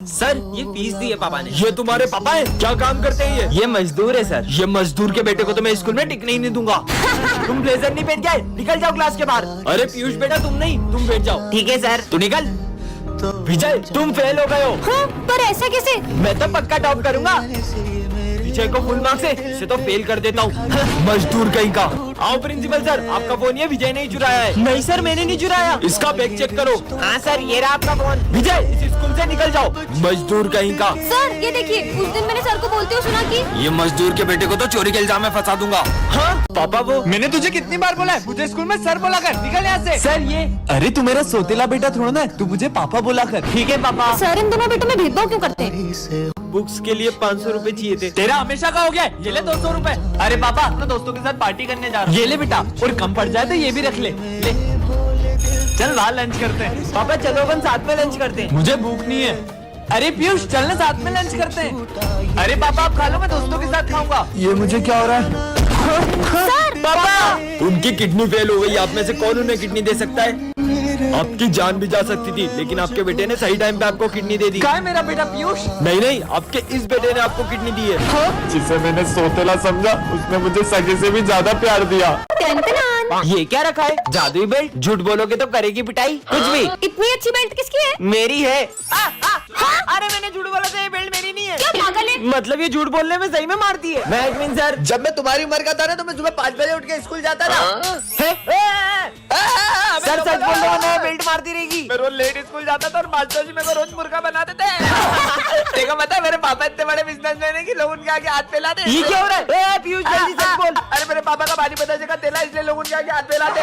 Sir ये fees दी है पापा ने। ये तुम्हारे पापा हैं? क्या काम करते हैं ये मजदूर है सर। ये मजदूर के बेटे को तो मैं स्कूल में टिकने ही नहीं दूंगा। तुम ब्लेजर नहीं पहन के आए, निकल जाओ क्लास के बाहर। अरे पीयूष बेटा तुम नहीं, तुम बैठ जाओ। ठीक है सर। तू निकल। विजय तुम फेल हो गए हो। हाँ, पर ऐसा कैसे? मैं तो पक्का टॉप करूंगा। विजय को फुल मार्क्स से इसे तो फेल कर देता हूँ। मजदूर कहीं का। आओ प्रिंसिपल सर, आपका फोन ये विजय ने ही चुराया है। नहीं सर मैंने नहीं चुराया। इसका बैग चेक करो। हाँ सर ये रहा आपका फोन। विजय इस स्कूल से निकल जाओ। मजदूर कहीं का। सर ये देखिए, उस दिन मैंने सर को बोलते हुए सुना कि ये मजदूर के बेटे को तो चोरी के इल्जाम में फंसा दूंगा। हाँ पापा वो मैंने तुझे कितनी बार बोला है मुझे स्कूल में सर बोला कर, निकल यहाँ से। सर ये। अरे तू मेरा सोतेला बेटा थोड़ा ना है, तू मुझे पापा बोला कर। ठीक है पापा। सर इन दोनों बेटों में भेदभाव क्यों करते हैं? बुक्स के लिए 500 रुपए चाहिए थे। तेरा हमेशा का हो गया, ये ले 200 रुपए। अरे पापा अपने दोस्तों के साथ पार्टी करने जा रहा हूँ। ये ले बेटा, और कम पड़ जाए तो ये भी रख ले। ले चल बाहर लंच करते हैं। पापा चलो अपन साथ में लंच करते हैं। मुझे भूख नहीं है। अरे पीयूष चलने साथ में लंच करते हैं। अरे पापा आप खा लो, मैं दोस्तों के साथ खाऊंगा। ये मुझे क्या हो रहा है? सर पापा उनकी किडनी फेल हो गई, आप में से कौन उन्हें किडनी दे सकता है? आपकी जान भी जा सकती थी, लेकिन आपके बेटे ने सही टाइम पे आपको किडनी दे दी। क्या है मेरा बेटा पीयूष? नहीं नहीं, आपके इस बेटे ने आपको किडनी दी है। जिसे मैंने सोतेला समझा उसने मुझे सगे से भी ज्यादा प्यार दिया। टन-टनान। ये क्या रखा है? जादुई बेल्ट। झूठ बोलोगे तो करेगी पिटाई। कुछ भी। इतनी अच्छी बेल्ट किसकी है? मेरी है। अरे मैंने झूठ बोला था, ये बेल्ट मेरी नहीं है। क्या पागल है? मतलब ये झूठ बोलने में सही में मारती है। मैं एडमिन सर। जब मैं तुम्हारी उम्र का था ना तो मैं सुबह 5 बजे उठ के स्कूल जाता था। सर सच बोल रहा हूँ, मैं बेल्ट मारती रहेगी। मैं रोज लेट स्कूल जाता था और मास्टर जी मेरे को रोज मुर्गा बनाते थे। देखो पता मेरे पापा इतने बड़े बिजनेसमैन है कि लोग उनके आगे हाथ फैलाते। ये क्या हो रहा है? ए, पीयूष जल्दी सच बोल। अरे मेरे पापा का बाली पता जगह तेला, इसलिए लोग उनके आगे हाथ फैलाते।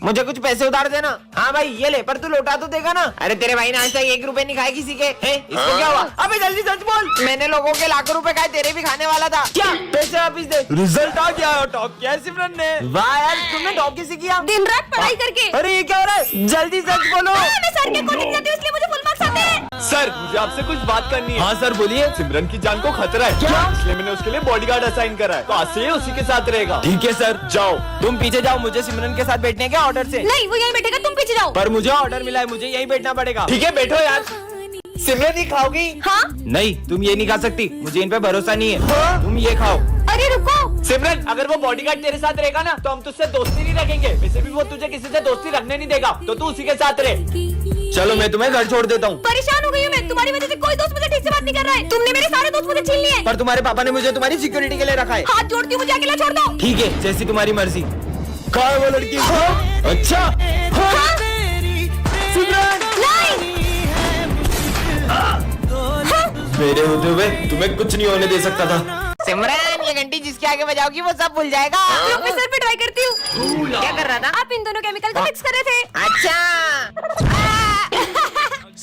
मुझे कुछ पैसे उधार देना। हाँ भाई ये ले, पर तू लौटा तो देगा ना? अरे तेरे भाई ने आज तक 1 रुपए नहीं खाए किसी के। इसको क्या हुआ? अबे जल्दी सच बोल। मैंने लोगों के लाखों रुपए खाए, तेरे भी खाने वाला था। क्या पैसे वापिस दे। रिजल्ट आ गया, टॉप किया है सिमरन ने। वाह यार, तुमने टॉप किसी किया? दिन रात पढ़ाई करके। अरे ये क्या हो रहा है? जल्दी सच बोलो। मैं सर के कोचिंग जाती हूँ इसलिए मुझे फुल मार्क्स आते हैं। सर मुझे आपसे कुछ बात करनी है। हाँ सर बोलिए। सिमरन की जान को खतरा है, क्या? इसलिए मैंने उसके लिए बॉडीगार्ड असाइन करा है, तो आज से ये उसी के साथ रहेगा। ठीक है सर। जाओ। तुम पीछे जाओ, मुझे सिमरन के साथ बैठने के ऑर्डर से। नहीं वो यहीं बैठेगा, तुम पीछे जाओ। पर मुझे ऑर्डर मिला है, मुझे यहीं बैठना पड़ेगा। ठीक है बैठो यार। सिमरन ही खाओगी? हाँ। नहीं तुम ये नहीं खा सकती, मुझे इन पे भरोसा नहीं है। तुम ये खाओ। अरे रुको। सिमरन अगर वो बॉडीगार्ड तेरे साथ रहेगा ना तो हम तुझसे दोस्ती नहीं रखेंगे। वैसे भी वो तुझे किसी से दोस्ती रखने नहीं देगा, तो तू उसी के साथ रहे। चलो मैं तुम्हें घर छोड़ देता हूँ। परेशान हो गई हूँ मैं, तुम्हारी वजह से कोई दोस्त मुझे ठीक से बात नहीं कर रहा है। तुमने मेरे सारे दोस्त मुझे छीन लिए हैं। पर तुम्हारे पापा ने मुझे तुम्हारी सिक्योरिटी के लिए रखा है। हाथ जोड़ती हूँ, मुझे अकेला छोड़ दो। ठीक है जैसी तुम्हारी मर्जी। कहाँ है वो लड़की? अच्छा हाँ? सिमरन नहीं। मेरे होते हुए तुम्हें कुछ नहीं होने दे सकता था। सिमरन ये घंटी जिसके आगे बजाओगी वो सब भूल जाएगा। प्रोफेसर पे ट्राई करती हूँ। क्या कर रहा था? आप इन दोनों केमिकल को मिक्स कर रहे थे। अच्छा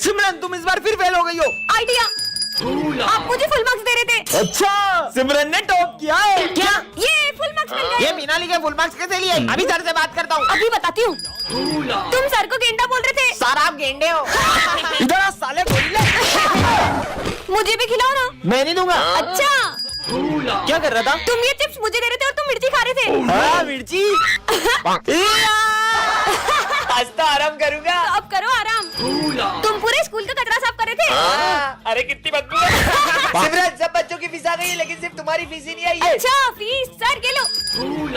सिमरन तुम इस बार फिर फेल हो गई हो। आइडिया। आप मुझे फुल मार्क्स दे रहे थे। अच्छा सिमरन ने टॉप किया है। क्या? ये फुल मार्क्स मिल गए। ये बिना लिखे फुल मार्क्स कैसे लिए? अभी सर से बात करता हूँ। अभी बताती हूँ। तुम सर को गेंडा बोल रहे थे। सर आप गेंडे हो। इधर आ साले गोरिल्ले। मुझे भी खिलाओ ना। मैं नहीं दूंगा। अच्छा क्या कर रहा था? तुम ये चिप्स मुझे दे रहे थे और तुम मिर्ची खा रहे थे। हाँ मिर्ची। आज तो आराम करूंगा। तो अब करो आराम। तुम पूरे स्कूल का कचरा साफ कर रहे थे। अरे कितनी बदबू है। सिमरन सब बच्चों की फीस आ गई है, लेकिन सिर्फ तुम्हारी फीस ही नहीं आई है। अच्छा फीस सर ये लो।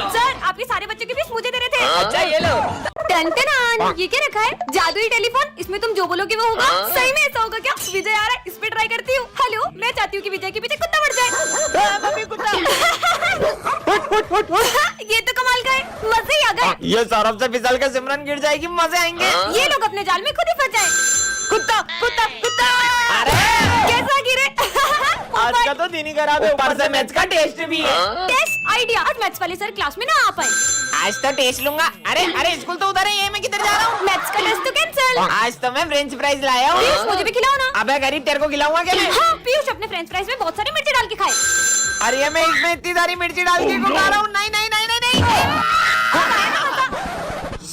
सर आपके सारे बच्चों की फीस मुझे दे रहे थे। अच्छा ये लो। टन-टनान। ये क्या रखा है? जादुई टेलीफोन, इसमें तुम जो बोलोगे वो होगा। सही में ऐसा होगा क्या? विजय आ रहा है, इस पे ट्राई करती हूँ। हेलो मैं चाहती हूँ कि विजय के पीछे कुत्ता बढ़ जाए। मम्मी कुत्ता। ये तो कमाल का है, मजे ही आ गए। ये सौरभ से फिसल के सिमरन गिर जाएगी, मजे आएंगे। ये लोग अपने जाल में खुद ही फंस जाए। कुत्ता कुत्ता कुत्ता। अरे कैसा गिरे? आज का तो दिन ही खराब है, ऊपर से मैथ्स का टेस्ट भी है। Test idea. आज मैथ्स वाले सर क्लास में ना आ पाए। आज तो टेस्ट लूंगा। अरे अरे स्कूल तो उधर है, ये मैं किधर जा रहा हूँ? मैथ्स का टेस्ट तो कैंसिल। आज तो मैं फ्रेंच फ्राइज लाया हूँ। पीयूष मुझे भी खिलाओ ना। अबे गरीब तेरे को खिलाऊंगा क्या मैं? हाँ पीयूष अपने फ्रेंच फ्राइज में बहुत सारी मिर्ची डाल के खाए। अरे मैं इसमें इतनी सारी मिर्ची डाल के खा रहा हूँ। नहीं नहीं नहीं नहीं नहीं।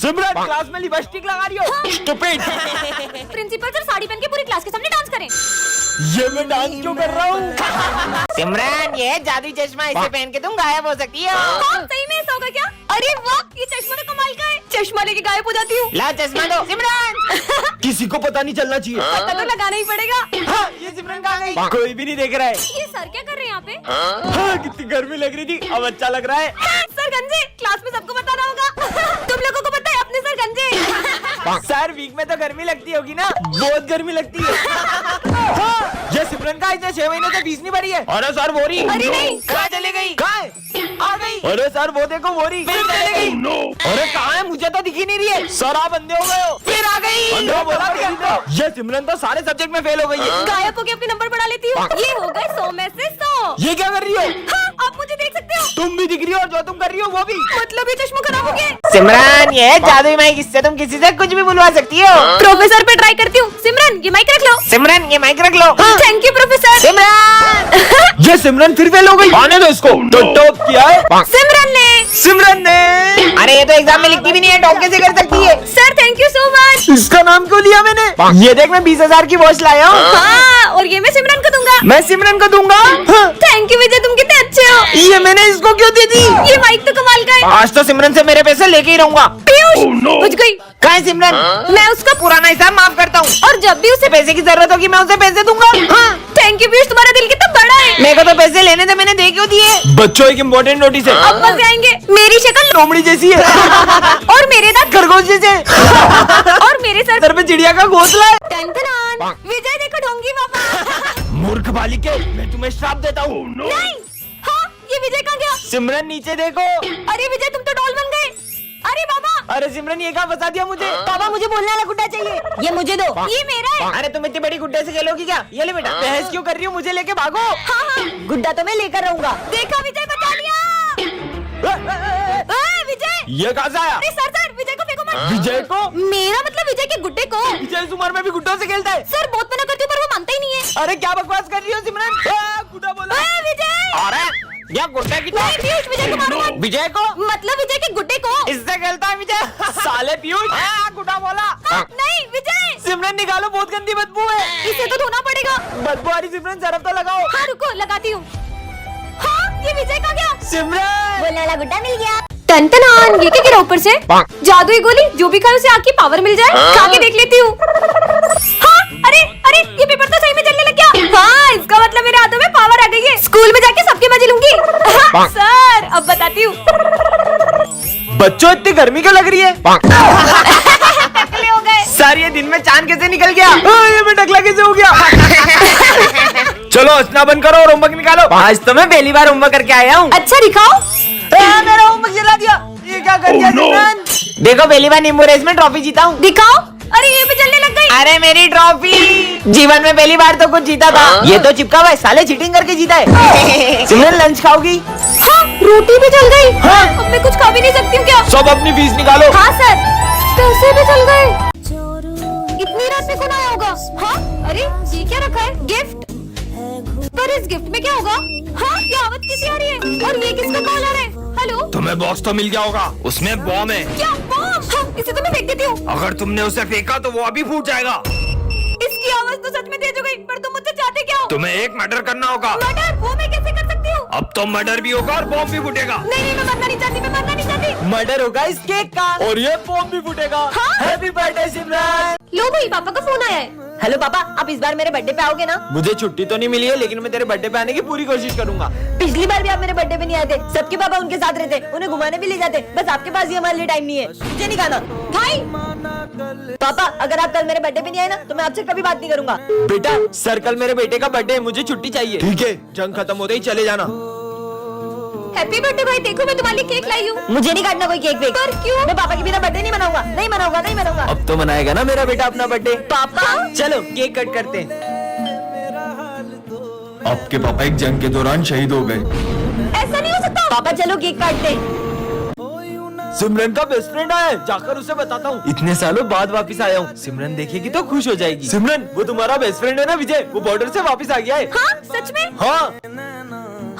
सिमरन क्लास में लिपस्टिक लगा रही हो। स्टूपिड। प्रिंसिपल सर साड़ी पहन के पूरी क्लास के सामने डांस करें। ये मैं डांस क्यों कर रहा हूँ? सिमरन ये जादुई चश्मा, इसे पहन के तुम गायब हो सकती हो। हाँ, सही में ऐसा होगा क्या? अरे वाह, ये चश्मा तो कमाल का है। चश्मा लेके गायब हो जाती हूँ। ला चश्मा दो सिमरन। किसी को पता नहीं चलना चाहिए। पता तो लगाना ही पड़ेगा। हाँ, ये सिमरन कहाँ गई? कोई भी नहीं देख रहा है। ये सर क्या कर रहे हैं यहाँ पे? हाँ, कितनी गर्मी लग रही थी, अब अच्छा लग रहा है। सर गंजे, क्लास में सबको बताना होगा। तुम लोगों को पता है अपने सर गंजे। सर वीक में तो गर्मी लगती होगी ना? बहुत गर्मी लगती है। हाँ, ये सिमरन का इतने 6 महीने से फीस नहीं भरी है। अरे सर वो रही। अरे नहीं। कहाँ चले गई? कहाँ है? आ गई। अरे सर वो देखो वो रही। फिर चले गई। अरे कहाँ है? मुझे तो दिखी नहीं रही है। सर आप अंधे हो गए हो। फिर आ गई। अंधे बोला क्या? ये सिमरन तो सारे सब्जेक्ट में फेल हो गई है। गायब होके अपने नंबर बढ़ा लेती हूँ। ये हो गए 100 में से 100। ये क्या कर रही हो? हाँ, आप मुझे देख सकते हो। तुम भी दिख रही हो और जो तुम कर रही हो वो भी। मतलब ये चश्मा खराब हो गया। सिमरन ये जादुई माइक, इससे तुम किसी से कुछ भी बुलवा सकती हो। प्रोफेसर पे ट्राई करती हूँ। सिमरन ये माइक रख लो। सिमरन ये माइक रख लो। Thank you professor. सिमरन ये सिमरन फिर फेल हो गई। आने दो इसको। तो टॉप किया है सिमरन ने। अरे ये तो एग्जाम में लिखती भी नहीं है, टॉप कैसे कर सकती है? Sir thank you so much. इसका नाम क्यों लिया मैंने? ये देख मैं 20,000 की वॉच लाया हूँ। हाँ, और ये मैं सिमरन को दूंगा। मैं सिमरन को दूंगा। हाँ, थैंक यू विजय, तुम कितने अच्छे हो। ये मैंने इसको क्यों दे दी? ये माइक तो कमाल का है। आज तो सिमरन से मेरे पैसे लेके ही रहूंगा। पीयूष बुझ गई। कहाँ है सिमरन? मैं उसका पुराना हिसाब माफ करता हूँ और जब भी उसे पैसे की जरूरत होगी मैं उसे पैसे दूंगा। हाँ, थैंक यू पीयूष, तुम्हारा दिल कितना बड़ा है। मेरे को तो पैसे लेने थे, मैंने दे क्यों दिए? बच्चों एक इम्पोर्टेंट नोटिस है। अब मजे आएंगे। मेरी शक्ल लोमड़ी जैसी है और मेरे दांत खरगोश जैसे। और मेरे सर सर पे चिड़िया का घोंसला है। टन-टन-टन। विजय देखो ढोंगी पापा। मूर्ख बालिके, मैं तुम्हें श्राप देता हूँ। नहीं। हाँ, ये विजय कहाँ गया? सिमरन नीचे देखो। अरे विजय तुम तो डॉल बन गए। अरे बाबा। अरे सिमरन ये कहाँ फंसा दिया मुझे? पापा मुझे बोलने वाला गुड्डा चाहिए। ये मुझे दो। ये मेरा है। अरे तुम इतनी बड़ी गुड्डे से खेलोगी क्या? ये ले बेटा। बहस क्यों कर रही हो? मुझे लेके भागो। हाँ हाँ, गुड्डा तो मैं लेकर रहूंगा। देखा विजय, बचा लिया। विजय। ये कहाँ से आया? अरे सर विजय को फेंको मत। विजय को? मेरा मतलब विजय के गुड्डे को। विजय इस उम्र में भी गुड्डों से खेलता है? सर बहुत मना करती हूँ पर वो मानता ही नहीं है। अरे क्या बकवास कर रही हो सिमरन? गुड्डा बोला। विजय। अरे या गुड्डे की नहीं पीयूष, विजय को मारो मत। विजय को? मतलब विजय के गुड्डे को। इससे खेलता है विजय। साले पीयूष। गुड्डा बोला। नहीं विजय। सिमरन निकालो, बहुत गंदी बदबू है। इसे तो धोना पड़ेगा। बदबू आ रही सिमरन, सरफ तो लगाओ। हाँ रुको, लगाती हूँ। हाँ, ये विजय कहाँ गया? सिमरन बोलने वाला गुड्डा मिल गया। टन-टन-टन, ये क्या गिरा ऊपर से? जादुई गोली, जो भी खाए उसे आग की पावर मिल जाए। खा के देख लेती हूँ। हाँ, अरे अरे ये पेपर तो सही में जलने लग गया। हाँ, इसका मतलब मेरे हाथों में पावर आ गई है। स्कूल में जाके सबके मजे लूंगी। हाँ, सर अब बताती हूँ। बच्चों इतनी गर्मी क्यों लग रही है? टकले हो गए। सर ये दिन में चांद कैसे निकल गया? ये मैं टकला कैसे हो गया? चलो हंसना बंद करो और होमवर्क निकालो। आज तो मैं पहली बार होमवर्क करके आया हूँ। अच्छा दिखाओ। मेरा होमवर्क जला दिया। ये क्या कर दिया सिमरन? देखो पहली बार नींबू रेस में ट्रॉफी जीता हूँ। दिखाओ। अरे ये भी जलने लग गई। अरे मेरी ट्रॉफी। जीवन में पहली बार तो कुछ जीता था। ये तो चिपका हुआ है, साले चीटिंग करके जीता है। सिमरन लंच खाओगी? हाँ, रोटी भी जल गई। हाँ। अब मैं कुछ खा भी नहीं सकती हूँ क्या? सब अपनी फीस निकालो। हाँ सर, पैसे भी चल गए। इतनी रात में कौन आया होगा? हाँ, अरे ये क्या रखा है? गिफ्ट। पर इस गिफ्ट में क्या होगा? हाँ, ये आवाज किसी आ रही है और ये किसका कॉलर है? हेलो, तुम्हें बॉक्स तो मिल गया होगा, उसमें बॉम्ब है। क्या बॉम्ब? हाँ, इसे तो मैं फेंक देती हूँ। अगर तुमने उसे फेंका तो वो अभी फूट जाएगा। इसकी आवाज तो सच में तेज हो गई, पर तुम मुझसे चाहते क्या हो? तुम्हें एक मर्डर करना होगा। मर्डर? वो मैं कैसे कर सकती हूँ? अब तो मर्डर भी होगा और बॉम्ब भी फूटेगा। नहीं नहीं, मैं मरना नहीं चाहती, मैं मरना नहीं चाहती। मर्डर होगा इस केक का और ये बॉम्ब भी फूटेगा। हाँ? हैप्पी बर्थडे सिमरन। लो भाई, पापा का फोन आया है। हेलो पापा, आप इस बार मेरे बर्थडे पे आओगे ना? मुझे छुट्टी तो नहीं मिली है, लेकिन मैं तेरे बर्थडे पे आने की पूरी कोशिश करूंगा। पिछली बार भी आप मेरे बर्थडे पे नहीं आए थे। सबके पापा उनके साथ रहते, उन्हें घुमाने भी ले जाते। बस आपके पास ही हमारे लिए टाइम नहीं है। मुझे नहीं खाना। भाई पापा, अगर आप कल मेरे बर्थडे पे नहीं आए ना तो मैं आपसे कभी बात नहीं करूंगा। बेटा सर कल मेरे बेटे का बर्थडे है, मुझे छुट्टी चाहिए। ठीक है, जंग खत्म होते ही चले जाना। हैप्पी बर्थडे भाई, देखो मैं तुम्हारे लिए केक लाई हूँ। मुझे नहीं काटना कोई केक वेक। पर क्यों? मैं पापा के बिना बर्थडे नहीं मनाऊंगा। नहीं मनाऊंगा, नहीं मनाऊंगा। अब तो मनाएगा ना मेरा बेटा अपना बर्थडे। पापा चलो केक कट करते हैं। आपके पापा एक जंग के दौरान शहीद हो गए। ऐसा नहीं हो सकता। पापा चलो केक काटते हैं। सिमरन का बेस्ट फ्रेंड आया है, जाकर उसे बताता हूँ। इतने सालों बाद वापस आया हूँ, सिमरन देखेगी तो खुश हो जाएगी। सिमरन वो तुम्हारा बेस्ट फ्रेंड है ना विजय, वो बॉर्डर से वापस आ गया है। हाँ सच में? हाँ,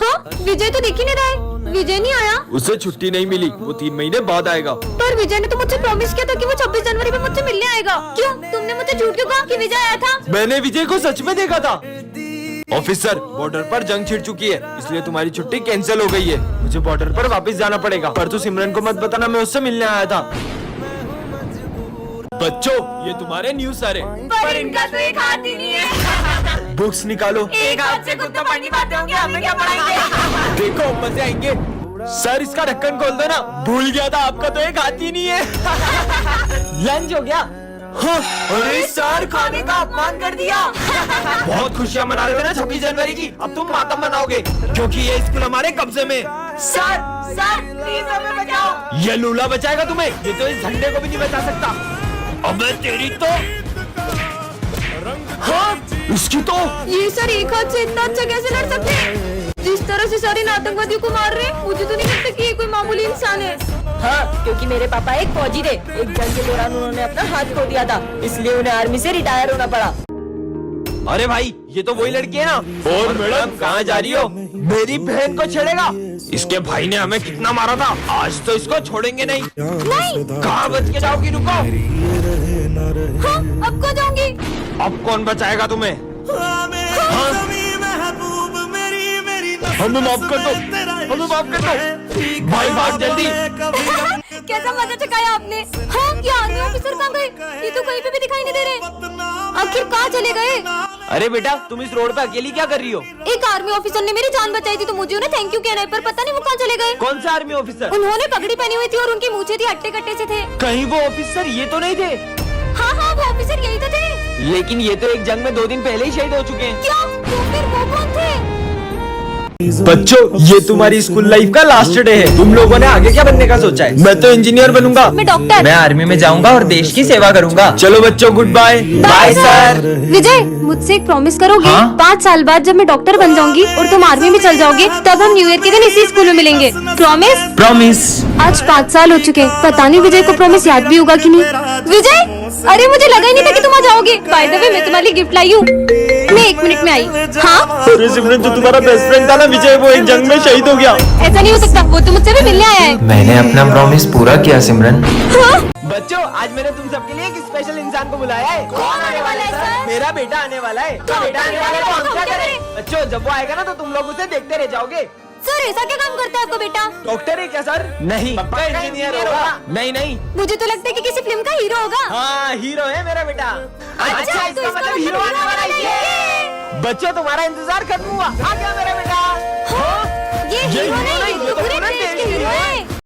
हाँ, विजय तो दिख ही नहीं रहा है। विजय नहीं आया। उसे छुट्टी नहीं मिली, वो 3 महीने बाद आएगा। पर विजय ने तो मुझसे प्रॉमिस किया था कि वो 26 जनवरी में मुझसे मिलने आएगा। क्यों? तुमने मुझे झूठ क्यों कहा कि विजय आया था? मैंने विजय को सच में देखा था। ऑफिसर, बॉर्डर पर जंग छिड़ चुकी है, इसलिए तुम्हारी छुट्टी कैंसिल हो गई है। मुझे बॉर्डर पर वापस जाना पड़ेगा। पर तू सिमरन को मत बताना मैं उससे मिलने आया था। बच्चों, ये तुम्हारे न्यूज़ सर है। पर इनका तो एक हाथ ही नहीं है। बुक्स निकालो। एक हाथ से खुद तो पढ़ नहीं पाते होंगे, हमें क्या पढ़ाएंगे? देखो मजे आएंगे। सर, इसका ढक्कन खोल दो ना। भूल गया था, आपका तो एक हाथ ही नहीं है। लंच हो गया। हाँ, अरे सर, खाने का अपमान कर दिया। बहुत खुशियां मना रहे थे ना 26 जनवरी की, अब तुम मातम मनाओगे क्योंकि ये स्कूल हमारे कब्जे में। सर प्लीज हमें बचाओ। ये लूला बचाएगा तुम्हें, ये तो इस झंडे को भी नहीं बचा सकता। अबे तेरी तो। हाँ, इसकी तो। ये सर एक हाथ से इतना अच्छा कैसे लड़ सकते हैं? जिस तरह से सर इन आतंकवादियों को मार रहे हैं, मुझे तो नहीं लगता कि ये कोई मामूली इंसान है। हाँ, क्योंकि मेरे पापा एक फौजी थे। एक जंग के दौरान उन्होंने अपना हाथ खो दिया था, इसलिए उन्हें आर्मी से रिटायर होना पड़ा। अरे भाई, ये तो वही लड़की है ना। और मैडम, कहाँ जा रही हो? मेरी बहन को छेड़ेगा? इसके भाई ने हमें कितना मारा था, आज तो इसको छोड़ेंगे नहीं। नहीं। कहाँ बच के जाओगी? रुको। हाँ, अब कहाँ जाऊंगी? अब कौन बचाएगा तुम्हें? हमें माफ कर दो, हमें माफ कर दो। भाई भाग जल्दी। कैसा मजा चकाया आपने। हाँ, ये आर्मी ऑफिसर कहाँ गए? ये तो कहीं पे भी दिखाई नहीं दे रहे। आखिर कहाँ चले गए? अरे बेटा, तुम इस रोड पे अकेली क्या कर रही हो? एक आर्मी ऑफिसर ने मेरी जान बचाई थी, तो मुझे उन्हें थैंक यू कहना है, पर पता नहीं वो कहाँ चले गए। कौन सा आर्मी ऑफिसर? उन्होंने पगड़ी पहनी हुई थी और उनकी मूछें थी हट्टे कट्टे से थे। कहीं वो ऑफिसर ये तो नहीं थे? हाँ, वो ऑफिसर यही तो थे। लेकिन ये तो एक जंग में 2 दिन पहले ही शहीद हो चुके हैं। क्या? तो फिर वो कौन थे? बच्चों, ये तुम्हारी स्कूल लाइफ का लास्ट डे है। तुम लोगों ने आगे क्या बनने का सोचा है? मैं तो इंजीनियर बनूंगा। मैं डॉक्टर। मैं आर्मी में जाऊंगा और देश की सेवा करूंगा। चलो बच्चों, goodbye. Bye sir. Vijay, मुझसे एक प्रॉमिस करोगे? हाँ? 5 साल बाद जब मैं डॉक्टर बन जाऊंगी और तुम आर्मी में चल जाओगे, तब हम न्यू ईयर के दिन इसी स्कूल में मिलेंगे। प्रॉमिस? प्रॉमिस। आज 5 साल हो चुके, पता नहीं विजय को प्रॉमिस याद भी होगा कि नहीं। विजय, अरे मुझे लगा ही नहीं था कि तुम आ जाओगे। बाय द वे, मैं तुम्हारे लिए गिफ्ट लाई हूँ। मैं 1 मिनट में आई। हाँ? अरे सिमरन, जो तुम्हारा बेस्ट फ्रेंड था ना विजय, वो एक जंग में शहीद हो गया। ऐसा नहीं हो सकता, वो तो मुझसे भी मिलने आया है। मैंने अपना प्रॉमिस पूरा किया सिमरन। हाँ? बच्चों, आज मैंने तुम सबके लिए एक स्पेशल इंसान को बुलाया है। कौन आने वाला है सर? मेरा बेटा आने वाला है। तो बेटा आने वाला है तो हम क्या क्या करें? करें? बच्चों, जब वो आएगा ना तो तुम लोग उसे देखते रह जाओगे। सर, ऐसा क्या काम करता है आपका बेटा? डॉक्टर है क्या सर? नहीं, पक्का इंजीनियर होगा। नहीं नहीं। मुझे तो लगता है कि किसी फिल्म का हीरो होगा। हाँ, हीरो है मेरा बेटा। अच्छा, तो इसका मतलब हीरो आने वाला है ये। बच्चों, तुम्हारा इंतजार खत्म हुआ। आ गया मेरा बेटा। ये हीरो नहीं, ये तो पूरे देश के हीरो हैं।